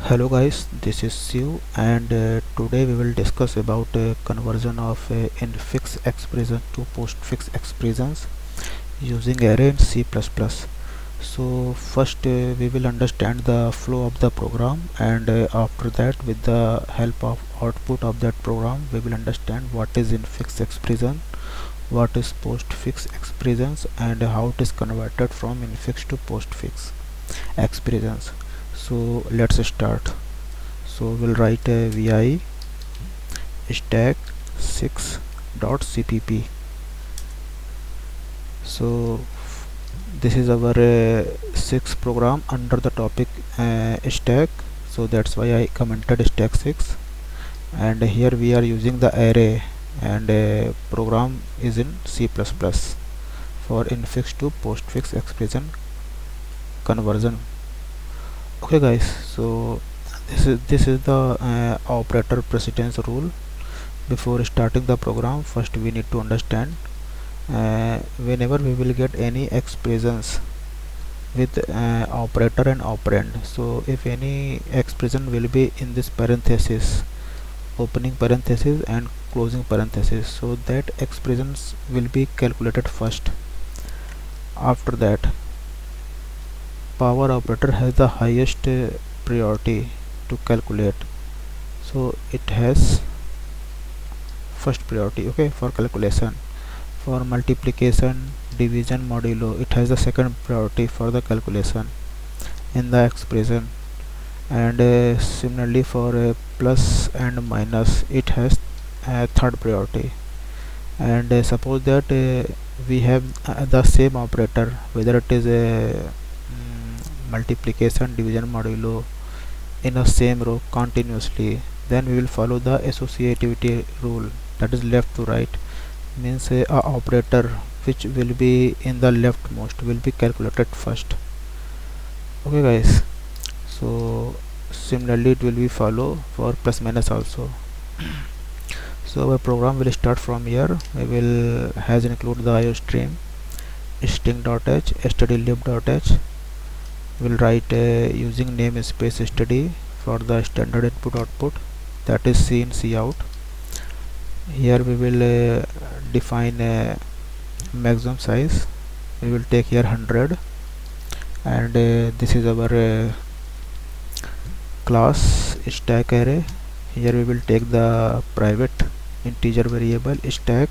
Hello guys, this is Siu and today we will discuss about conversion of infix expression to postfix expressions using array in C++. So first we will understand the flow of the program, and after that with the help of output of that program we will understand what is infix expression, what is postfix expressions, and how it is converted from infix to postfix expressions. So let's start. So we'll write a vi stack 6.cpp. So this is our six program under the topic stack, so that's why I commented stack 6. And here we are using the array, and program is in C++ for infix to postfix expression conversion. Okay guys, so this is the operator precedence rule. Before starting the program, first we need to understand whenever we will get any expressions with operator and operand. So if any expression will be in this parenthesis, opening parenthesis and closing parenthesis, so that expressions will be calculated first. After that, power operator has the highest priority to calculate, so it has first priority, okay, for calculation. For multiplication, division, modulo, it has the second priority for the calculation in the expression. And similarly for plus and minus, it has third priority. And suppose that we have the same operator, whether it is a multiplication, division, modulo, in a same row continuously, then we will follow the associativity rule, that is left to right. Means a operator which will be in the leftmost will be calculated first. Okay guys, so similarly it will be follow for plus minus also. So our program will start from here. We will has include the iostream, string.h, stdlib.h. Will write using namespace std for the standard input output, that is C in C out. Here we will define a maximum size. We will take here 100, and this is our class stack array. Here we will take the private integer variable stack,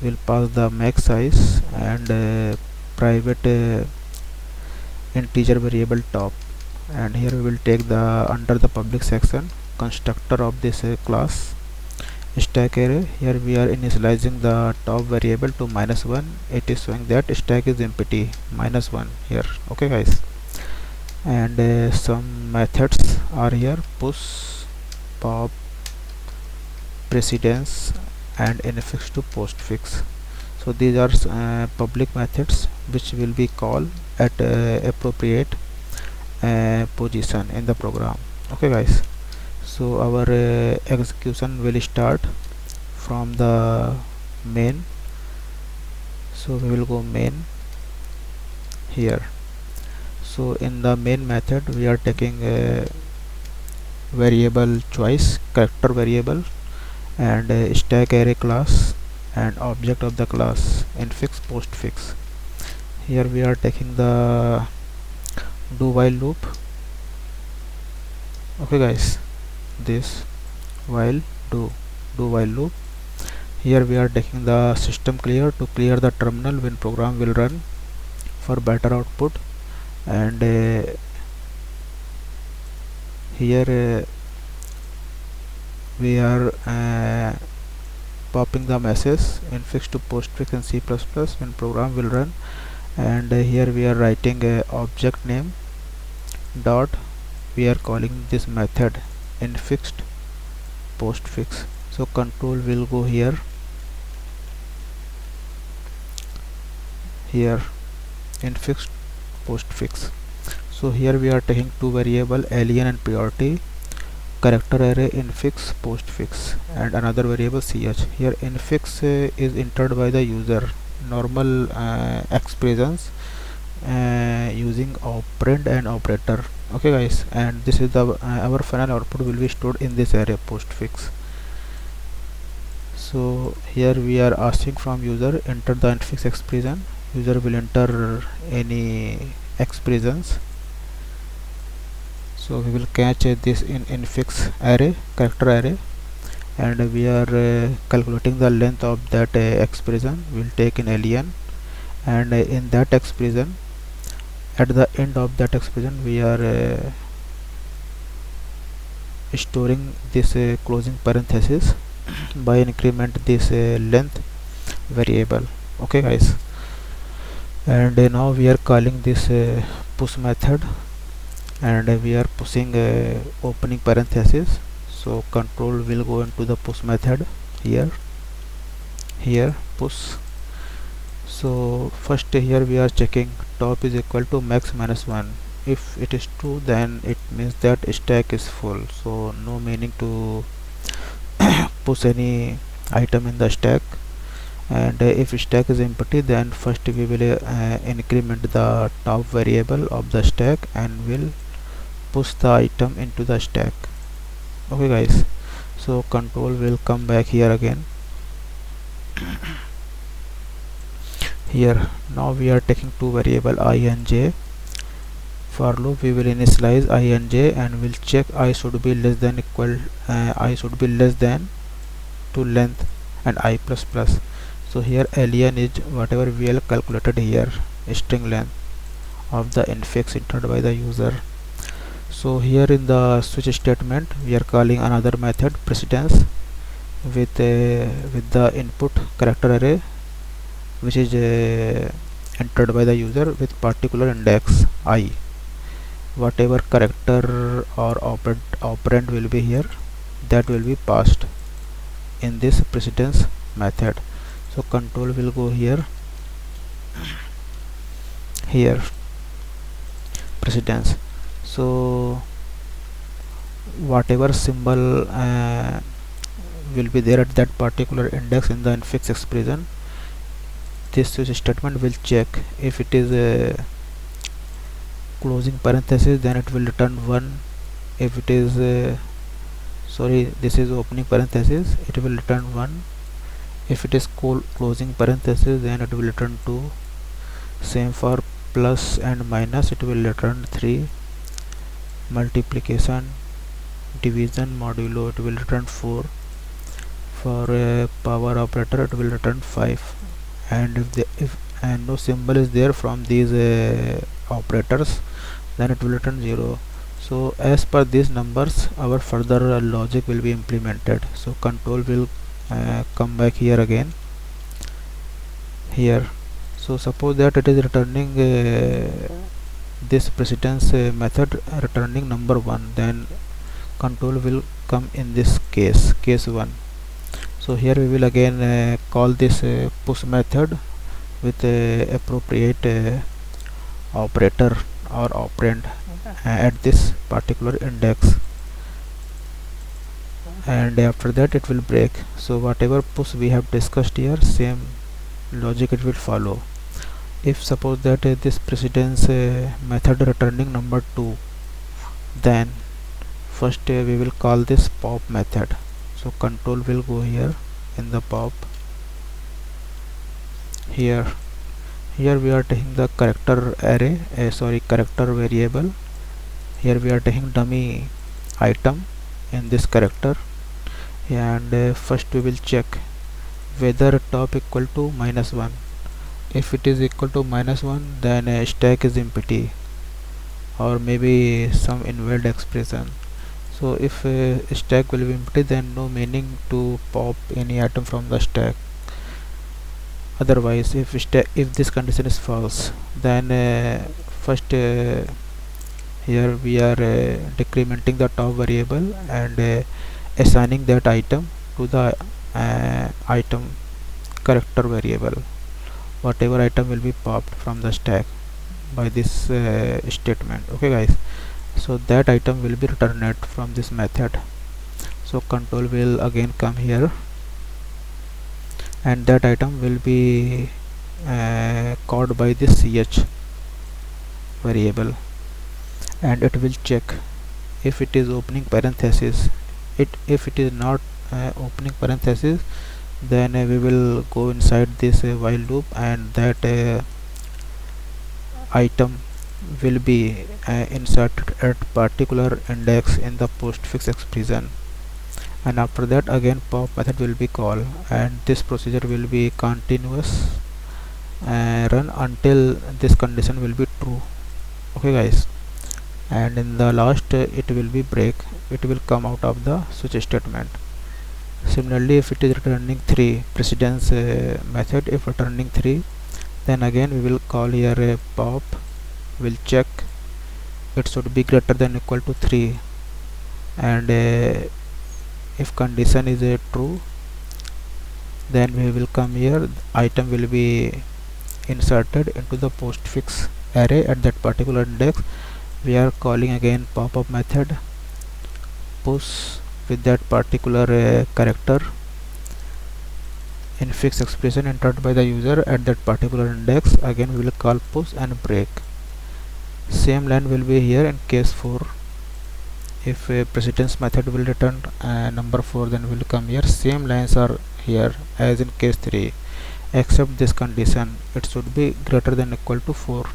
will pass the max size, and private integer variable top. And here we will take the under the public section constructor of this class stack array. Here we are initializing the top variable to -1. It is showing that stack is empty, -1 here. Okay guys, and some methods are here: push, pop, precedence, and infix to postfix. So these are public methods which will be called at appropriate position in the program. Okay guys, so our execution will start from the main. So we will go main here. So in the main method we are taking a variable choice, character variable, and stack array class, and object of the class infix postfix. Here we are taking the do while loop. Okay guys, this while do while loop. Here we are taking the system clear to clear the terminal when program will run for better output. And here we are popping the message infix to postfix in C++ when program will run. And here we are writing a object name dot, we are calling this method infixed postfix. So control will go here infixed postfix. So here we are taking two variable, alien and priority, character array infix postfix, and another variable ch. Here infix is entered by the user. Normal expressions using operand and operator Okay guys, and this is the our final output will be stored in this array postfix. So here we are asking from user enter the infix expression. User will enter any expressions. So we will catch this in infix array, character array, and we are calculating the length of that expression. We'll take in alien, and in that expression, at the end of that expression, we are storing this closing parenthesis by increment this length variable. Okay guys, and now we are calling this push method, and we are pushing opening parenthesis. So control will go into the push method here push. So first here we are checking top is equal to max minus 1. If it is true, then it means that stack is full, so no meaning to push any item in the stack. And if stack is empty, then first we will increment the top variable of the stack and will push the item into the stack. Okay guys, so control will come back here again. Here now we are taking two variable I and j. For loop we will initialize I and j and will check I should be less than equal I should be less than to length and I plus plus. So here alien is whatever we have calculated here, string length of the infix entered by the user. So here in the switch statement we are calling another method precedence with the input character array which is entered by the user with particular index I. Whatever character or operand will be here, that will be passed in this precedence method. So control will go here precedence. So whatever symbol will be there at that particular index in the infix expression, this switch statement will check. If it is a closing parenthesis, then it will return 1. If it is this is opening parenthesis, it will return 1. If it is closing parenthesis, then it will return 2. Same for plus and minus, it will return 3. Multiplication, division, modulo, it will return 4. For a power operator, it will return 5. And if no symbol is there from these operators, then it will return 0. So as per these numbers, our further logic will be implemented. So control will come back here again here. So suppose that it is returning this precedence method returning number 1, then control will come in this case 1. So here we will again call this push method with appropriate operator or operand at this particular index, and after that it will break. So whatever push we have discussed here, same logic it will follow. If suppose that this precedence method returning number 2, then first we will call this pop method. So control will go here in the pop. Here we are taking the character array character variable. Here we are taking dummy item in this character, and first we will check whether top equal to -1. If it is equal to -1, then stack is empty or maybe some invalid expression. So if stack will be empty, then no meaning to pop any item from the stack. Otherwise, if this condition is false, then first here we are decrementing the top variable and assigning that item to the item character variable. Whatever item will be popped from the stack by this statement. Okay guys, so that item will be returned from this method. So control will again come here, and that item will be called by this ch variable, and it will check if it is opening parenthesis. If it is not opening parenthesis, then we will go inside this while loop, and that item will be inserted at particular index in the postfix expression, and after that again pop method will be called, and this procedure will be continuous run until this condition will be true. Okay guys, and in the last it will be break, it will come out of the switch statement. Similarly, if it is returning 3 precedence method, if returning 3, then again we will call here a pop, will check it should be greater than equal to 3, and if condition is true, then we will come here, item will be inserted into the postfix array at that particular index. We are calling again pop-up method, push with that particular character in fixed expression entered by the user at that particular index. Again we will call push and break. Same line will be here in case 4. If a precedence method will return number 4, then will come here. Same lines are here as in case 3, except this condition, it should be greater than equal to 4,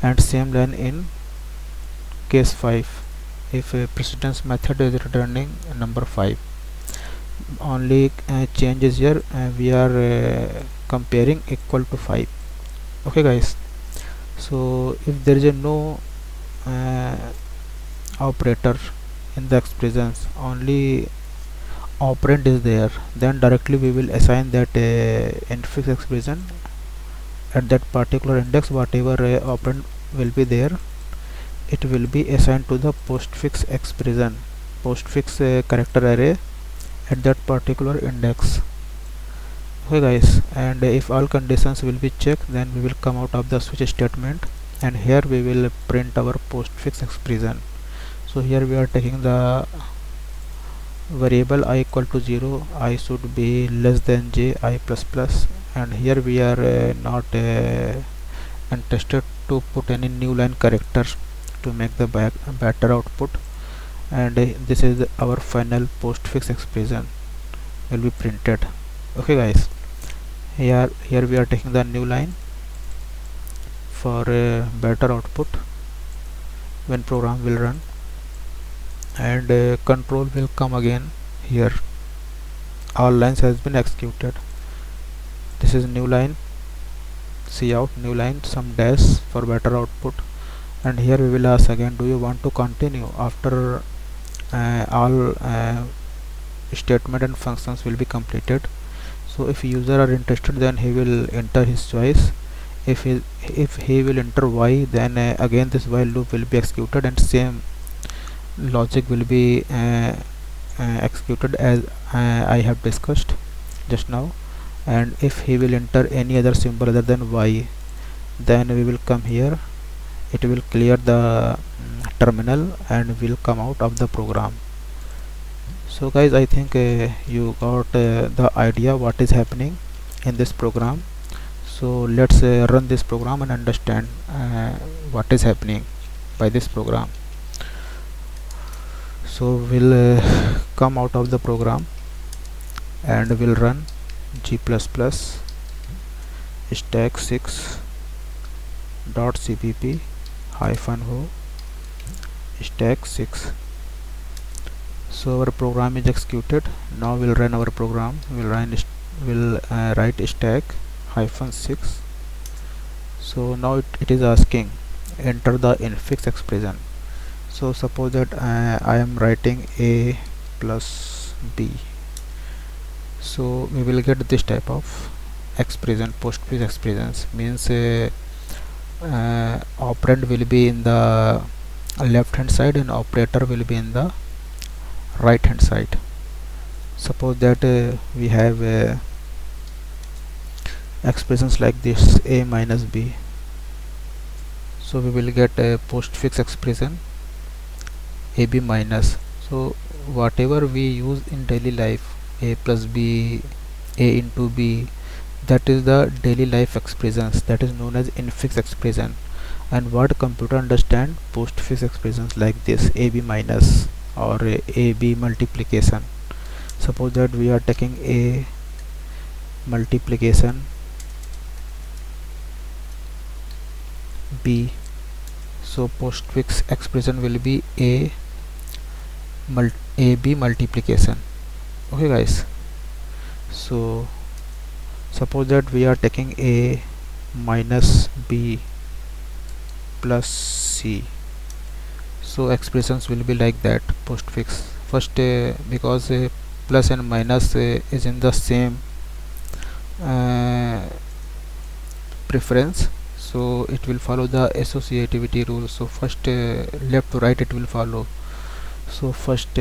and same line in case 5. If a precedence method is returning number 5, only change is here, we are comparing equal to 5. Okay guys, so if there is a no operator in the expressions, only operand is there, then directly we will assign that infix expression at that particular index, whatever operand will be there, it will be assigned to the postfix expression, postfix character array at that particular index. Okay guys, and if all conditions will be checked, then we will come out of the switch statement, and here we will print our postfix expression. So here we are taking the variable I equal to 0, I should be less than j I plus plus, and here we are not interested to put any new line character to make the better output, and this is our final postfix expression will be printed. Okay guys, here we are taking the new line for a better output when program will run, and control will come again here, all lines has been executed. This is new line, see out new line, some dash for better output, and here we will ask again, do you want to continue after all statement and functions will be completed. So if user are interested, then he will enter his choice. If he will enter y, then again this while loop will be executed, and same logic will be executed as I have discussed just now. And if he will enter any other symbol other than y, then we will come here, it will clear the terminal and will come out of the program. So guys, I think you got the idea what is happening in this program. So let's run this program and understand what is happening by this program. So we'll come out of the program and we'll run g++ stack6.cpp -o stack6. So our program is executed. Now we'll run our program. We'll write stack -6. So now it is asking enter the infix expression. So suppose that I am writing a plus b, so we will get this type of expression. Postfix expressions means operand will be in the left hand side and operator will be in the right hand side. Suppose that we have expressions like this, a minus b, so we will get a postfix expression ab minus. So whatever we use in daily life, a plus b, a into b, that is the daily life expressions, that is known as infix expression. And what computer understand postfix expressions like this, ab minus or ab multiplication. Suppose that we are taking a multiplication b, so postfix expression will be ab multiplication. Okay guys, so suppose that we are taking a minus b plus c, so expressions will be like that postfix. First because plus and minus is in the same uh, preference, so it will follow the associativity rule. So first left to right it will follow. So first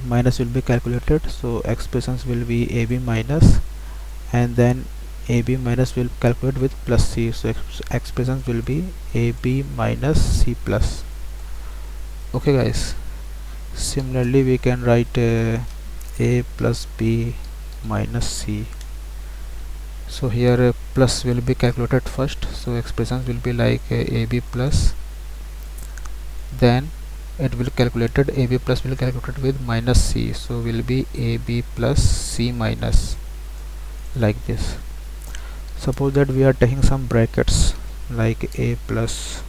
minus will be calculated, so expressions will be ab minus, and then ab minus will calculate with plus c, so expressions will be ab minus c plus. Okay guys, similarly we can write a plus b minus c. So here plus will be calculated first, so expressions will be like ab plus, then it will calculated ab plus will calculated with minus c, so will be ab plus c minus, like this. Suppose that we are taking some brackets like a plus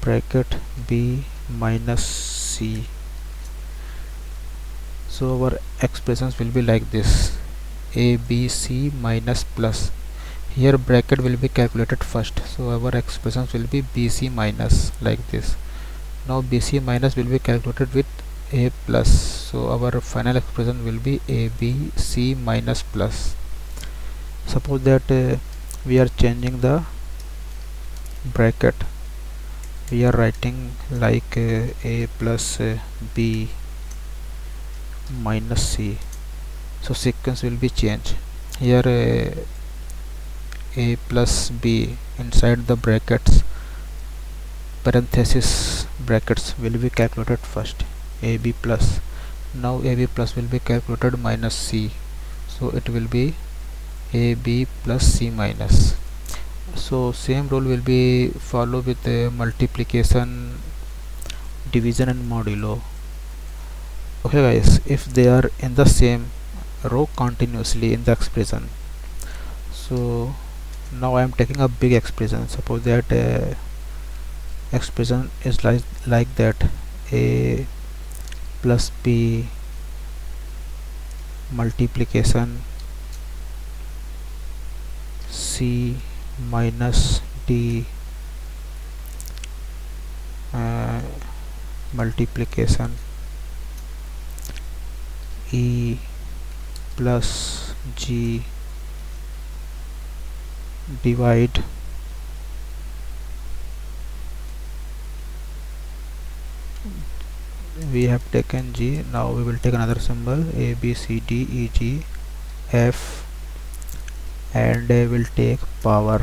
bracket b minus c, so our expressions will be like this, a b c minus plus. Here bracket will be calculated first, so our expressions will be bc minus, like this. Now bc minus will be calculated with a plus, so our final expression will be abc minus plus. Suppose that we are changing the bracket, we are writing like a plus b minus c, so sequence will be changed. Here a plus b inside the brackets parenthesis brackets will be calculated first, ab plus. Now ab plus will be calculated minus c, so it will be ab plus c minus. So same rule will be follow with the multiplication, division and modulo. Okay guys, if they are in the same row continuously in the expression, so now I am taking a big expression. Suppose that expression is like that, a plus b multiplication c minus d multiplication e plus g divide we have taken g. Now we will take another symbol a b c d e g f, and will take power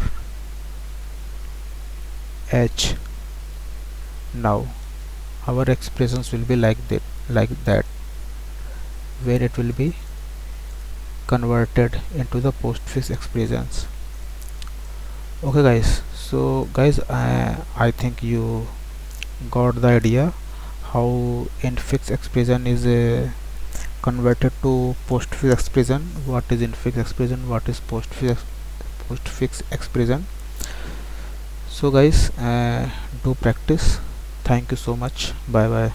h. Now our expressions will be like that where it will be converted into the postfix expressions. Okay guys, so guys I think you got the idea how infix expression is converted to postfix expression, what is infix expression, what is postfix expression. So guys, do practice. Thank you so much. Bye bye.